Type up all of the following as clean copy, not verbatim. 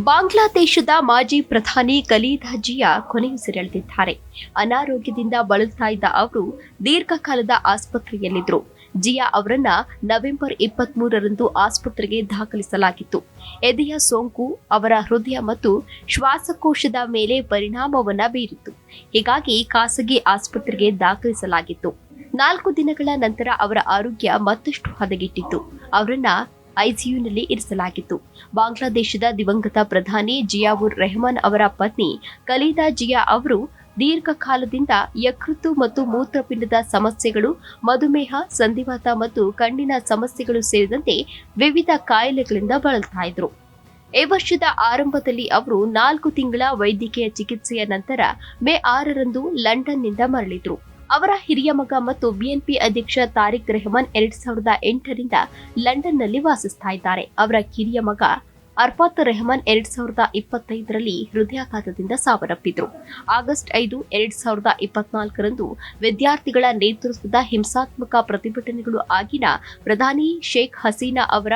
ಬಾಂಗ್ಲಾದೇಶದ ಮಾಜಿ ಪ್ರಧಾನಿ ಖಲೀದಾ ಜಿಯಾ ಕೊನೆಯುಸಿರೆಳೆದಿದ್ದಾರೆ. ಅನಾರೋಗ್ಯದಿಂದ ಬಳಲ್ತಾ ಇದ್ದ ಅವರು ದೀರ್ಘಕಾಲದ ಆಸ್ಪತ್ರೆಯಲ್ಲಿದ್ದರು. ಜಿಯಾ ಅವರನ್ನ ನವೆಂಬರ್ 23ರಂದು ಆಸ್ಪತ್ರೆಗೆ ದಾಖಲಿಸಲಾಗಿತ್ತು. ಎದೆಯ ಸೋಂಕು ಅವರ ಹೃದಯ ಮತ್ತು ಶ್ವಾಸಕೋಶದ ಮೇಲೆ ಪರಿಣಾಮವನ್ನ ಬೀರಿತ್ತು. ಹೀಗಾಗಿ ಖಾಸಗಿ ಆಸ್ಪತ್ರೆಗೆ ದಾಖಲಿಸಲಾಗಿತ್ತು. 4 ದಿನಗಳ ನಂತರ ಅವರ ಆರೋಗ್ಯ ಮತ್ತಷ್ಟು ಹದಗೆಟ್ಟಿತ್ತು. ಅವರನ್ನ ಐಸಿಯುನಲ್ಲಿ ಇರಿಸಲಾಗಿತ್ತು. ಬಾಂಗ್ಲಾದೇಶದ ದಿವಂಗತ ಪ್ರಧಾನಿ ಜಿಯಾವುರ್ ರೆಹಮಾನ್ ಅವರ ಪತ್ನಿ ಖಲೀದಾ ಜಿಯಾ ಅವರು ದೀರ್ಘಕಾಲದಿಂದ ಯಕೃತ್ತು ಮತ್ತು ಮೂತ್ರಪಿಂಡದ ಸಮಸ್ಯೆಗಳು, ಮಧುಮೇಹ, ಸಂಧಿವಾತ ಮತ್ತು ಕಣ್ಣಿನ ಸಮಸ್ಯೆಗಳು ಸೇರಿದಂತೆ ವಿವಿಧ ಕಾಯಿಲೆಗಳಿಂದ ಬಳಲ್ತಾ ಇದ್ರು. ಈ ವರ್ಷದ ಆರಂಭದಲ್ಲಿ ಅವರು 4 ತಿಂಗಳ ವೈದ್ಯಕೀಯ ಚಿಕಿತ್ಸೆಯ ನಂತರ ಮೇ 6ರಂದು ಲಂಡನ್ನಿಂದ ಮರಳಿದ್ರು. ಅವರ ಹಿರಿಯ ಮಗ ಮತ್ತು ಬಿಎನ್ಪಿ ಅಧ್ಯಕ್ಷ ತಾರಿಕ್ ರೆಹಮಾನ್ 2008ರಿಂದ ಲಂಡನ್ನಲ್ಲಿ ವಾಸಿಸ್ತಾ ಇದ್ದಾರೆ. ಅವರ ಕಿರಿಯ ಮಗ ಅರ್ಫಾತ್ ರೆಹಮಾನ್ 2025ರಲ್ಲಿ ಹೃದಯಾಘಾತದಿಂದ ಸಾವನ್ನಪ್ಪಿದ್ರು. ಆಗಸ್ಟ್ 5, 2024ರಂದು ವಿದ್ಯಾರ್ಥಿಗಳ ನೇತೃತ್ವದ ಹಿಂಸಾತ್ಮಕ ಪ್ರತಿಭಟನೆಗಳು ಆಗಿನ ಪ್ರಧಾನಿ ಶೇಖ್ ಹಸೀನಾ ಅವರ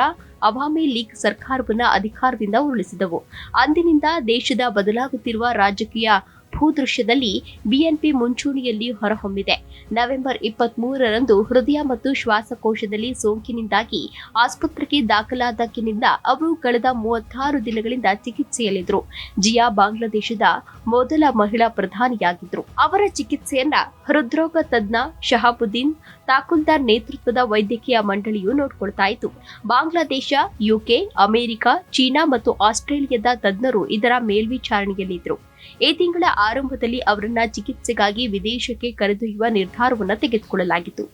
ಅವಾಮಿ ಲೀಗ್ ಸರ್ಕಾರವನ್ನು ಅಧಿಕಾರದಿಂದ ಉರುಳಿಸಿದವು. ಅಂದಿನಿಂದ ದೇಶದ ಬದಲಾಗುತ್ತಿರುವ ರಾಜಕೀಯ ಭೂದೃಶ್ಯದಲ್ಲಿ ಬಿಎನ್ಪಿ ಮುಂಚೂಣಿಯಲ್ಲಿ ಹೊರಹೊಮ್ಮಿದೆ. ನವೆಂಬರ್ 23ರಂದು ಹೃದಯ ಮತ್ತು ಶ್ವಾಸಕೋಶದಲ್ಲಿ ಸೋಂಕಿನಿಂದಾಗಿ ಆಸ್ಪತ್ರೆಗೆ ದಾಖಲಾದಾಗಿನಿಂದ ಅವರು ಕಳೆದ 36 ದಿನಗಳಿಂದ ಚಿಕಿತ್ಸೆಯಲ್ಲಿದ್ದರು. ಜಿಯಾ ಬಾಂಗ್ಲಾದೇಶದ ಮೊದಲ ಮಹಿಳಾ ಪ್ರಧಾನಿಯಾಗಿದ್ದರು. ಅವರ ಚಿಕಿತ್ಸೆಯನ್ನ ಹೃದ್ರೋಗ ತಜ್ಞ ಶಹಾಬುದ್ದೀನ್ ತಾಕುಲ್ದಾರ್ ನೇತೃತ್ವದ ವೈದ್ಯಕೀಯ ಮಂಡಳಿಯು ನೋಡಿಕೊಳ್ತಾ ಇತ್ತು. ಬಾಂಗ್ಲಾದೇಶ, ಯುಕೆ, ಅಮೆರಿಕ, ಚೀನಾ ಮತ್ತು ಆಸ್ಟ್ರೇಲಿಯಾದ ತಜ್ಞರು ಇದರ ಮೇಲ್ವಿಚಾರಣೆಯಲ್ಲಿದ್ದರು. ಈ ತಿಂಗಳ ಆರಂಭದಲ್ಲಿ ಅವರನ್ನ ಚಿಕಿತ್ಸೆಗಾಗಿ ವಿದೇಶಕ್ಕೆ ಕರೆದೊಯ್ಯುವ ನಿರ್ಧಾರವನ್ನು ತೆಗೆದುಕೊಳ್ಳಲಾಗಿತ್ತು.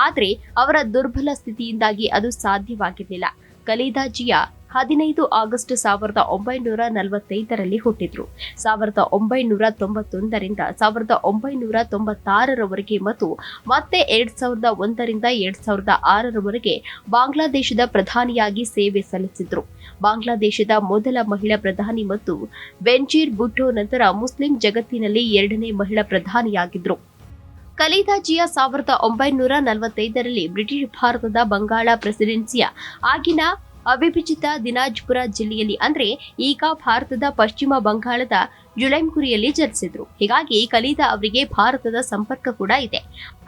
ಆದರೆ ಅವರ ದುರ್ಬಲ ಸ್ಥಿತಿಯಿಂದಾಗಿ ಅದು ಸಾಧ್ಯವಾಗಿರಲಿಲ್ಲ. ಖಲೀದಾ ಜಿಯಾ 15 ಆಗಸ್ಟ್ 1945ರಲ್ಲಿ ಹುಟ್ಟಿದ್ರು. 1991ರಿಂದ 1996ರವರೆಗೆ ಮತ್ತು ಮತ್ತೆ 2001ರಿಂದ 2006ರವರೆಗೆ ಬಾಂಗ್ಲಾದೇಶದ ಪ್ರಧಾನಿಯಾಗಿ ಸೇವೆ ಸಲ್ಲಿಸಿದ್ರು. ಬಾಂಗ್ಲಾದೇಶದ ಮೊದಲ ಮಹಿಳಾ ಪ್ರಧಾನಿ ಮತ್ತು ಬೆನ್ಜೀರ್ ಭುಟ್ಟೋ ನಂತರ ಮುಸ್ಲಿಂ ಜಗತ್ತಿನಲ್ಲಿ 2ನೇ ಮಹಿಳಾ ಪ್ರಧಾನಿಯಾಗಿದ್ರು. ಖಲೀದಾ ಜಿಯಾ 1945ರಲ್ಲಿ ಬ್ರಿಟಿಷ್ ಭಾರತದ ಬಂಗಾಳ ಪ್ರೆಸಿಡೆನ್ಸಿಯ ಆಗಿನ ಅವಿಭಜಿತ ದಿನಾಜ್ಪುರ ಜಿಲ್ಲೆಯಲ್ಲಿ, ಅಂದ್ರೆ ಈಗ ಭಾರತದ ಪಶ್ಚಿಮ ಬಂಗಾಳದ ಜುಲೈಂಗುರಿಯಲ್ಲಿ ಜನಿಸಿದ್ರು. ಹೀಗಾಗಿ ಖಲೀದಾ ಅವರಿಗೆ ಭಾರತದ ಸಂಪರ್ಕ ಕೂಡ ಇದೆ.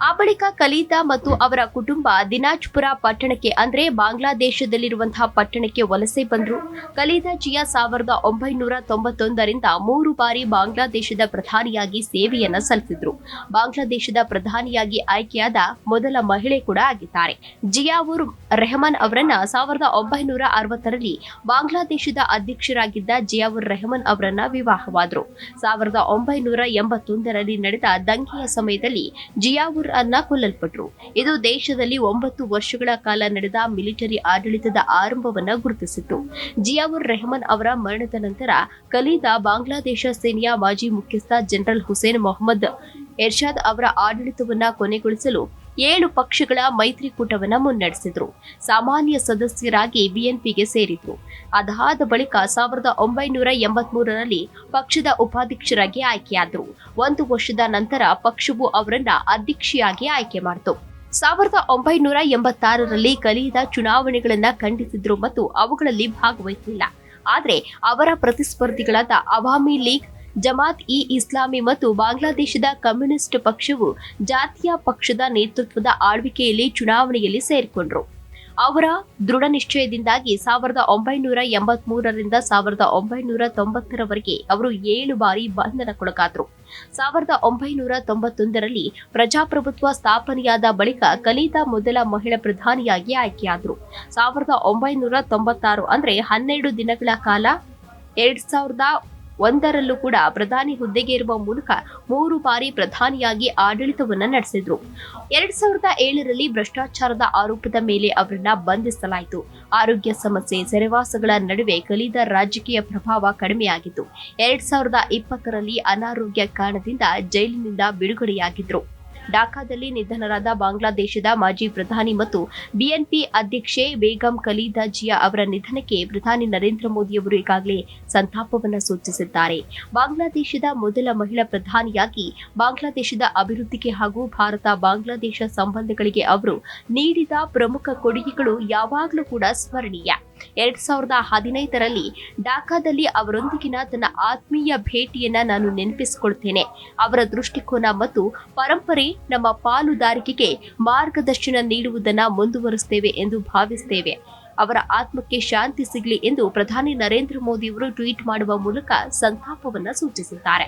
ಆ ಬಳಿಕ ಖಲೀದಾ ಮತ್ತು ಅವರ ಕುಟುಂಬ ದಿನಾಜ್ಪುರ ಪಟ್ಟಣಕ್ಕೆ, ಅಂದ್ರೆ ಬಾಂಗ್ಲಾದೇಶದಲ್ಲಿರುವಂತಹ ಪಟ್ಟಣಕ್ಕೆ ವಲಸೆ ಬಂದ್ರು. ಖಲೀದಾ ಜಿಯಾ 1991ರಿಂದ 3 ಬಾರಿ ಬಾಂಗ್ಲಾದೇಶದ ಪ್ರಧಾನಿಯಾಗಿ ಸೇವೆಯನ್ನ ಸಲ್ಲಿಸಿದ್ರು. ಬಾಂಗ್ಲಾದೇಶದ ಪ್ರಧಾನಿಯಾಗಿ ಆಯ್ಕೆಯಾದ ಮೊದಲ ಮಹಿಳೆ ಕೂಡ ಆಗಿದ್ದಾರೆ. ಜಿಯಾವುರ್ ರೆಹಮಾನ್ ಅವರನ್ನ 1960ರಲ್ಲಿ ಬಾಂಗ್ಲಾದೇಶದ ಅಧ್ಯಕ್ಷರಾಗಿದ್ದ ಜಿಯಾವುರ್ ರೆಹಮಾನ್ ಅವರನ್ನ ವಿವಾಹವಾದರು. 1981ರಲ್ಲಿ ನಡೆದ ದಂಗೆಯ ಸಮಯದಲ್ಲಿ ಜಿಯಾವುರ್ ಅನ್ನ ಕೊಲ್ಲಲ್ಪಟ್ಟರು. ಇದು ದೇಶದಲ್ಲಿ 9 ವರ್ಷಗಳ ಕಾಲ ನಡೆದ ಮಿಲಿಟರಿ ಆಡಳಿತದ ಆರಂಭವನ್ನ ಗುರುತಿಸಿತ್ತು. ಜಿಯಾವುರ್ ರೆಹಮಾನ್ ಅವರ ಮರಣದ ನಂತರ ಖಲೀದಾ ಬಾಂಗ್ಲಾದೇಶ ಸೇನೆಯ ಮಾಜಿ ಮುಖ್ಯಸ್ಥ ಜನರಲ್ ಹುಸೇನ್ ಮೊಹಮ್ಮದ್ ಎರ್ಷಾದ್ ಅವರ ಆಡಳಿತವನ್ನ ಕೊನೆಗೊಳಿಸಲು 7 ಪಕ್ಷಗಳ ಮೈತ್ರಿಕೂಟವನ್ನು ಮುನ್ನಡೆಸಿದ್ರು. ಸಾಮಾನ್ಯ ಸದಸ್ಯರಾಗಿ ಬಿಎನ್ಪಿಗೆ ಸೇರಿದ್ರು. ಅದಾದ ಬಳಿಕ 1983ರಲ್ಲಿ ಪಕ್ಷದ ಉಪಾಧ್ಯಕ್ಷರಾಗಿ ಆಯ್ಕೆಯಾದರು. 1 ವರ್ಷದ ನಂತರ ಪಕ್ಷವು ಅವರನ್ನ ಅಧ್ಯಕ್ಷಿಯಾಗಿ ಆಯ್ಕೆ ಮಾಡಿತು. 1986ರಲ್ಲಿ ಖಲೀದಾ ಚುನಾವಣೆಗಳನ್ನ ಖಂಡಿಸಿದ್ರು ಮತ್ತು ಅವುಗಳಲ್ಲಿ ಭಾಗವಹಿಸಲಿಲ್ಲ. ಆದರೆ ಅವರ ಪ್ರತಿಸ್ಪರ್ಧಿಗಳಾದ ಅವಾಮಿ ಲೀಗ್, ಜಮಾತ್ ಇ ಇಸ್ಲಾಮಿ ಮತ್ತು ಬಾಂಗ್ಲಾದೇಶದ ಕಮ್ಯುನಿಸ್ಟ್ ಪಕ್ಷವು ಜಾತೀಯ ಪಕ್ಷದ ನೇತೃತ್ವದ ಆಳ್ವಿಕೆಯಲ್ಲಿ ಚುನಾವಣೆಯಲ್ಲಿ ಸೇರಿಕೊಂಡರು. ಅವರ ದೃಢ ನಿಶ್ಚಯದಿಂದಾಗಿ 1983ರಿಂದ 1990ರವರೆಗೆ ಅವರು 7 ಬಾರಿ ಬಂಧನಕ್ಕೊಳಗಾದರು. 1991ರಲ್ಲಿ ಪ್ರಜಾಪ್ರಭುತ್ವ ಸ್ಥಾಪನೆಯಾದ ಬಳಿಕ ಖಲೀದಾ ಮೊದಲ ಮಹಿಳಾ ಪ್ರಧಾನಿಯಾಗಿ ಆಯ್ಕೆಯಾದರು. 1996 ಅಂದ್ರೆ 12 ದಿನಗಳ ಕಾಲ 2001ರಲ್ಲೂ ಕೂಡ ಪ್ರಧಾನಿ ಹುದ್ದೆಗೆ ಇರುವ ಮೂಲಕ 3 ಬಾರಿ ಪ್ರಧಾನಿಯಾಗಿ ಆಡಳಿತವನ್ನ ನಡೆಸಿದ್ರು. 2007ರಲ್ಲಿ ಭ್ರಷ್ಟಾಚಾರದ ಆರೋಪದ ಮೇಲೆ ಅವರನ್ನ ಬಂಧಿಸಲಾಯಿತು. ಆರೋಗ್ಯ ಸಮಸ್ಯೆ, ಸೆರೆವಾಸಗಳ ನಡುವೆ ಖಲೀದಾ ರಾಜಕೀಯ ಪ್ರಭಾವ ಕಡಿಮೆಯಾಗಿತ್ತು. 2020ರಲ್ಲಿ ಅನಾರೋಗ್ಯ ಕಾರಣದಿಂದ ಜೈಲಿನಿಂದ ಬಿಡುಗಡೆಯಾಗಿದ್ರು. ಢಾಕಾದಲ್ಲಿ ನಿಧನರಾದ ಬಾಂಗ್ಲಾದೇಶದ ಮಾಜಿ ಪ್ರಧಾನಿ ಮತ್ತು ಬಿಎನ್ಪಿ ಅಧ್ಯಕ್ಷೆ ಬೇಗಂ ಖಲೀದಾ ಜಿಯಾ ಅವರ ನಿಧನಕ್ಕೆ ಪ್ರಧಾನಿ ನರೇಂದ್ರ ಮೋದಿಯವರು ಈಗಾಗಲೇ ಸಂತಾಪವನ್ನು ಸೂಚಿಸಿದ್ದಾರೆ. ಬಾಂಗ್ಲಾದೇಶದ ಮೊದಲ ಮಹಿಳಾ ಪ್ರಧಾನಿಯಾಗಿ ಬಾಂಗ್ಲಾದೇಶದ ಅಭಿವೃದ್ಧಿಗೆ ಹಾಗೂ ಭಾರತ ಬಾಂಗ್ಲಾದೇಶ ಸಂಬಂಧಗಳಿಗೆ ಅವರು ನೀಡಿದ ಪ್ರಮುಖ ಕೊಡುಗೆಗಳು ಯಾವಾಗಲೂ ಕೂಡ ಸ್ಮರಣೀಯ. 2015ರಲ್ಲಿ ಢಾಕಾದಲ್ಲಿ ಅವರೊಂದಿಗಿನ ತನ್ನ ಆತ್ಮೀಯ ಭೇಟಿಯನ್ನ ನಾನು ನೆನಪಿಸಿಕೊಳ್ತೇನೆ. ಅವರ ದೃಷ್ಟಿಕೋನ ಮತ್ತು ಪರಂಪರೆ ನಮ್ಮ ಪಾಲುದಾರಿಕೆಗೆ ಮಾರ್ಗದರ್ಶನ ನೀಡುವುದನ್ನು ಮುಂದುವರಿಸುತ್ತೇವೆ ಎಂದು ಭಾವಿಸುತ್ತೇವೆ. ಅವರ ಆತ್ಮಕ್ಕೆ ಶಾಂತಿ ಸಿಗಲಿ ಎಂದು ಪ್ರಧಾನಿ ನರೇಂದ್ರ ಮೋದಿ ಅವರು ಟ್ವೀಟ್ ಮಾಡುವ ಮೂಲಕ ಸಂತಾಪವನ್ನ ಸೂಚಿಸಿದ್ದಾರೆ.